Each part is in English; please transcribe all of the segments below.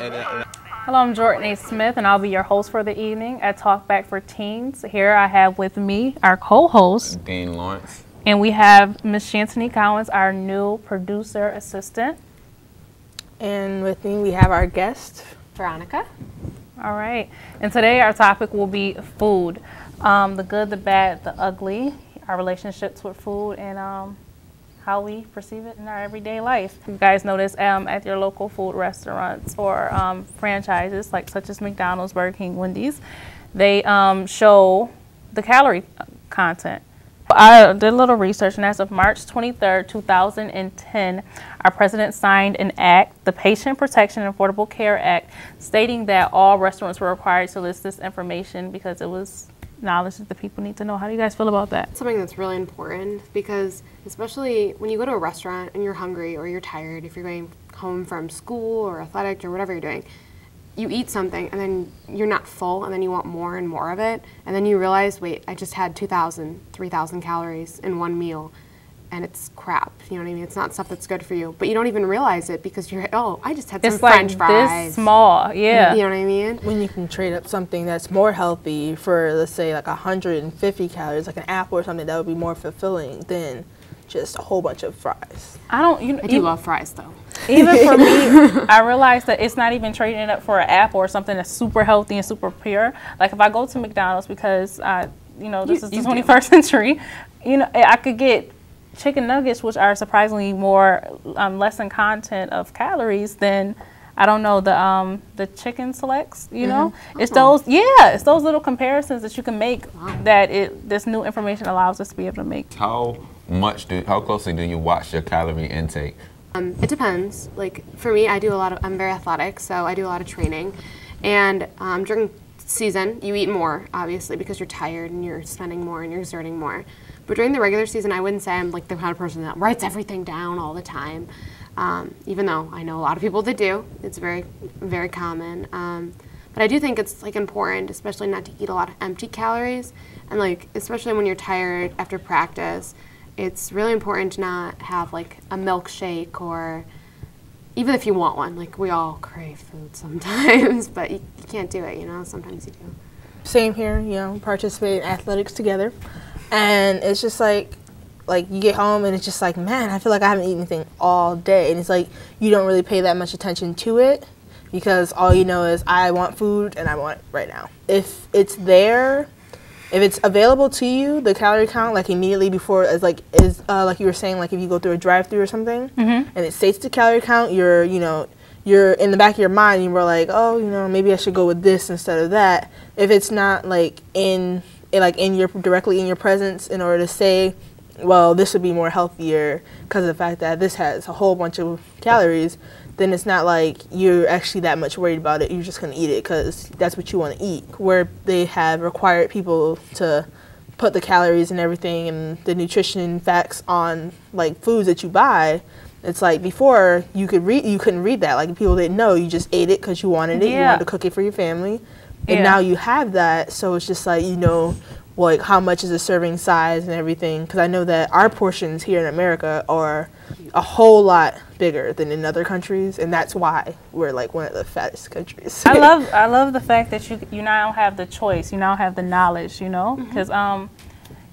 Hello, I'm Jordan A. Smith, and I'll be your host for the evening at Talkback for Teens. Here I have with me our co-host, Dean Lawrence. And we have Ms. Shantony Collins, our new producer assistant. And with me, we have our guest, Veronica. All right. And today our topic will be food. The good, the bad, the ugly, our relationships with food, and how we perceive it in our everyday life. You guys notice at your local food restaurants or franchises, like such as McDonald's, Burger King, Wendy's, they show the calorie content. I did a little research, and as of March 23rd, 2010, our president signed an act, the Patient Protection and Affordable Care Act, stating that all restaurants were required to list this information because it was knowledge that the people need to know. How do you guys feel about that? Something that's really important because especially when you go to a restaurant and you're hungry or you're tired, if you're going home from school or athletics or whatever you're doing, you eat something and then you're not full and then you want more and more of it, and then you realize, wait, I just had 2,000, 3,000 calories in one meal and it's crap, you know what I mean? It's not stuff that's good for you, but you don't even realize it because you're, oh, I just had some French fries. This small, yeah. You know what I mean? when you can trade up something that's more healthy for, let's say, like 150 calories, like an apple or something, that would be more fulfilling than just a whole bunch of fries. I do love fries, though. Even for me, I realize that it's not even trading it up for an apple or something that's super healthy and super pure. Like if I go to McDonald's because, this is the 21st century, I could get chicken nuggets, which are surprisingly more less in content of calories than, I don't know, the chicken selects, It's those little comparisons that you can make that this new information allows us to be able to make. How closely do you watch your calorie intake? It depends. Like for me, I'm very athletic, so I do a lot of training. And during season, you eat more, obviously, because you're tired and you're spending more and you're exerting more. But during the regular season, I wouldn't say I'm like the kind of person that writes everything down all the time. Even though I know a lot of people that do. It's very, very common. But I do think it's like important, especially not to eat a lot of empty calories. And like, especially when you're tired after practice, it's really important to not have like a milkshake, or even if you want one, like we all crave food sometimes, but you can't do it, sometimes you do. Same here, participate in athletics together. And it's just like you get home and it's just like, man, I feel like I haven't eaten anything all day. And it's like you don't really pay that much attention to it because all you know is I want food and I want it right now. If it's there, if it's available to you, the calorie count, like immediately before, like you were saying, like if you go through a drive-through or something, and it states the calorie count, you're in the back of your mind, you were like, oh, maybe I should go with this instead of that. If it's not like directly in your presence, in order to say, well, this would be more healthier because of the fact that this has a whole bunch of calories, then it's not like you're actually that much worried about it. You're just going to eat it because that's what you want to eat. Where they have required people to put the calories and everything and the nutrition facts on like foods that you buy, it's like before you couldn't read that. Like people didn't know. You just ate it because you wanted it. You wanted to cook it for your family. And now you have that, so it's just like, like how much is a serving size and everything. Because I know that our portions here in America are a whole lot bigger than in other countries, and that's why we're like one of the fattest countries. I love the fact that you now have the choice, you now have the knowledge, because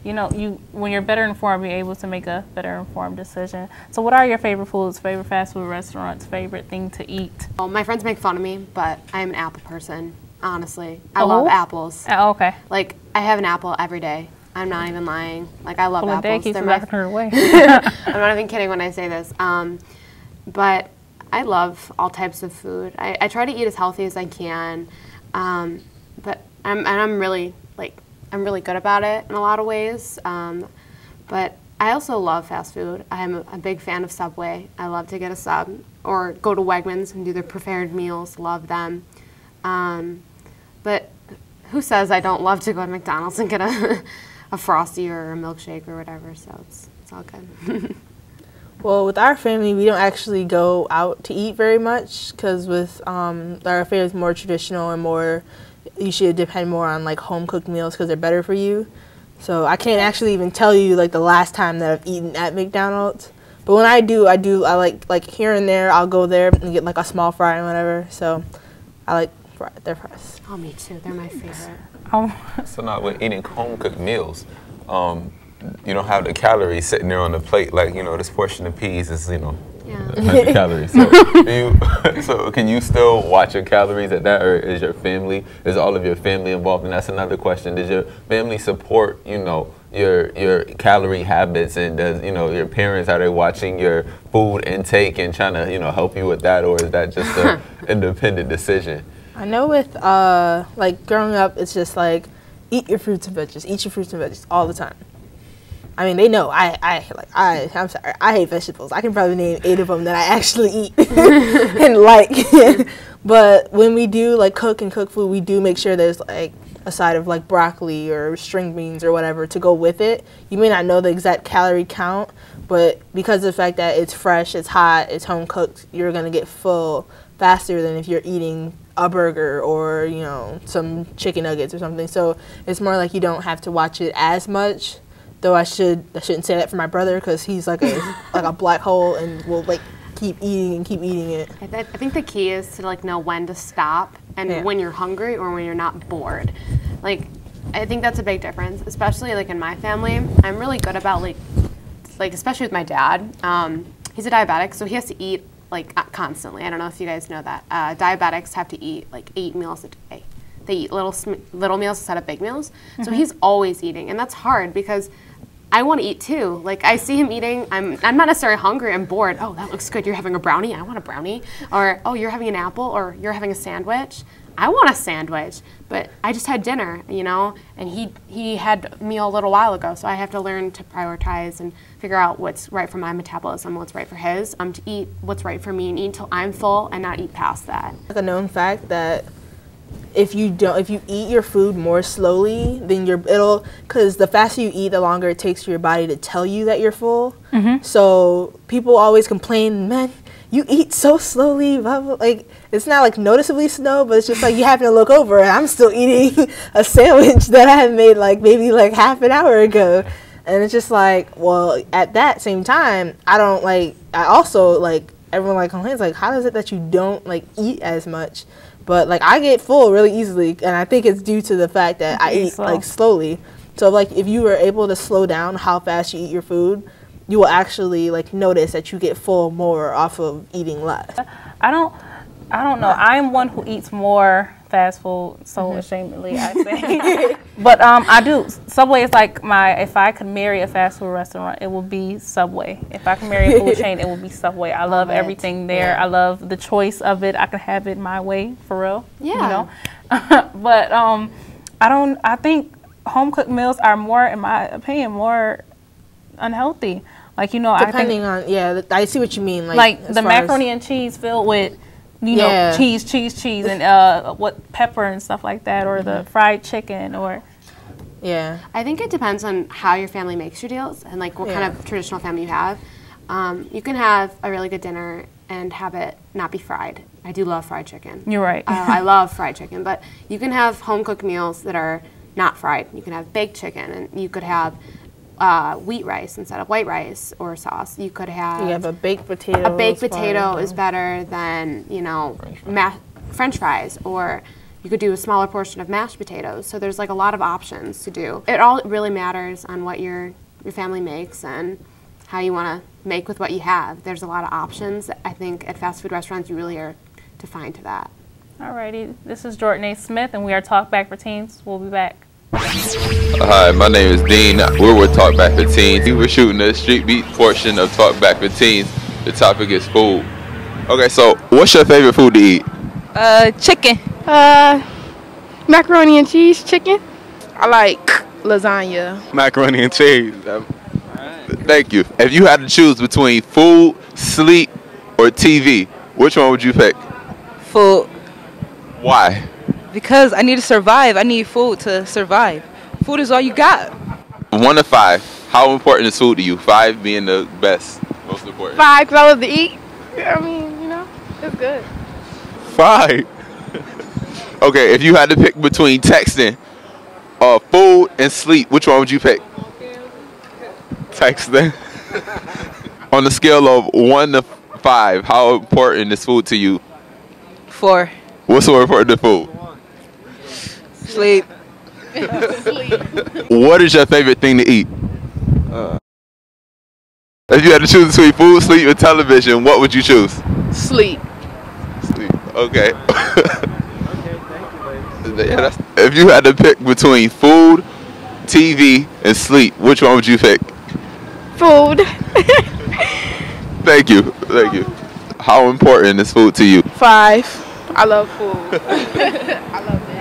when you're better informed, you're able to make a better informed decision. So what are your favorite foods, favorite fast food restaurants, favorite thing to eat? Well, my friends make fun of me, but I'm an apple person. Honestly, I love apples. Oh, okay. Like, I have an apple every day. I'm not even lying. Like, I love apples. Day keeps her away. I'm not even kidding when I say this. But I love all types of food. I try to eat as healthy as I can. But I'm really good about it in a lot of ways. But I also love fast food. I'm a big fan of Subway. I love to get a sub or go to Wegmans and do their prepared meals. Love them. But who says I don't love to go to McDonald's and get a Frosty or a milkshake or whatever, so it's all good. Well, with our family, we don't actually go out to eat very much because with our family is more traditional and more, you should depend more on like home cooked meals because they're better for you. So I can't actually even tell you like the last time that I've eaten at McDonald's. But when I like here and there, I'll go there and get like a small fry and whatever. So I like their fries. Oh, me too. They're my favorite. So now with eating home cooked meals, you don't have the calories sitting there on the plate. Like, you know, this portion of peas is, 100 calories. So, so can you still watch your calories at that, or is all of your family involved? And that's another question. Does your family support, your calorie habits, and does, your parents, are they watching your food intake and trying to, help you with that, or is that just an independent decision? I know with like growing up, it's just like eat your fruits and veggies all the time. I mean, they know I'm sorry, I hate vegetables. I can probably name 8 of them that I actually eat and like. But when we do like cook food, we do make sure there's like a side of like broccoli or string beans or whatever to go with it. You may not know the exact calorie count, but because of the fact that it's fresh, it's hot, it's home cooked, you're gonna get full faster than if you're eating a burger or some chicken nuggets or something. So it's more like you don't have to watch it as much. Though I shouldn't say that for my brother, because he's like a black hole and will like keep eating it. I think the key is to like know when to stop and when you're hungry or when you're not bored. Like, I think that's a big difference, especially like in my family. I'm really good about like especially with my dad. He's a diabetic, so he has to eat like constantly. I don't know if you guys know that. Diabetics have to eat like 8 meals a day. They eat little meals instead of big meals. Mm-hmm. So he's always eating, and that's hard because I want to eat too. Like, I see him eating, I'm not necessarily hungry, I'm bored. Oh, that looks good, you're having a brownie? I want a brownie. Or, oh, you're having an apple, or you're having a sandwich? I want a sandwich. But I just had dinner, and he had a meal a little while ago, so I have to learn to prioritize and figure out what's right for my metabolism, what's right for his, to eat what's right for me and eat until I'm full and not eat past that. Like a known fact that if you eat your food more slowly, then because the faster you eat, the longer it takes for your body to tell you that you're full. Mm-hmm. So people always complain, man, you eat so slowly, blah, blah. Like, it's not like noticeably slow, but it's just like you happen to look over and I'm still eating a sandwich that I had made like maybe like half an hour ago. And it's just like, well, at that same time, I also like, everyone like complains like, how is it that you don't like eat as much? But like, I get full really easily, and I think it's due to the fact that I eat like slowly. So like, if you were able to slow down how fast you eat your food, you will actually like notice that you get full more off of eating less. I don't know. I'm one who eats more fast food, so ashamedly I say. But I do. Subway is like if I could marry a fast food restaurant, it would be Subway. If I could marry a food chain, it would be Subway. I love everything there. Yeah. I love the choice of it. I can have it my way, for real. Yeah. But I think home cooked meals are more, in my opinion, more unhealthy. Like, depending on, I see what you mean. Like the macaroni and cheese filled with cheese, and what pepper and stuff like that, or the fried chicken, or. Yeah. I think it depends on how your family makes your deals and like what kind of traditional family you have. You can have a really good dinner and have it not be fried. I do love fried chicken. You're right. I love fried chicken, but you can have home cooked meals that are not fried. You can have baked chicken, and you could have wheat rice instead of white rice or sauce. You could have. You have a baked potato. A baked potato is better than French fries, or you could do a smaller portion of mashed potatoes. So there's like a lot of options to do. It all really matters on what your family makes and how you want to make with what you have. There's a lot of options. I think at fast food restaurants you really are defined to that. Alrighty, this is Jordan A. Smith, and we are Talk Back for Teens. We'll be back. Hi, my name is Dean. We're with Talk Back for Teens. We were shooting the Street Beat portion of Talk Back for Teens. The topic is food. Okay, so what's your favorite food to eat? Chicken. Macaroni and cheese chicken. I like lasagna. Macaroni and cheese. Thank you. If you had to choose between food, sleep, or TV, which one would you pick? Food. Why? Because I need to survive. I need food to survive. Food is all you got. 1 to 5. How important is food to you? 5 being the best, most important. 5, because I love to eat. I mean, it's good. 5. Okay, if you had to pick between texting, food, and sleep, which one would you pick? Texting. On the scale of 1 to 5, how important is food to you? 4. What's more important than food? Sleep. What is your favorite thing to eat? If you had to choose between food, sleep, and television, what would you choose? Sleep. Sleep. Okay. Yeah, if you had to pick between food, TV, and sleep, which one would you pick? Food. Thank you. Thank you. How important is food to you? 5. I love food. I love it.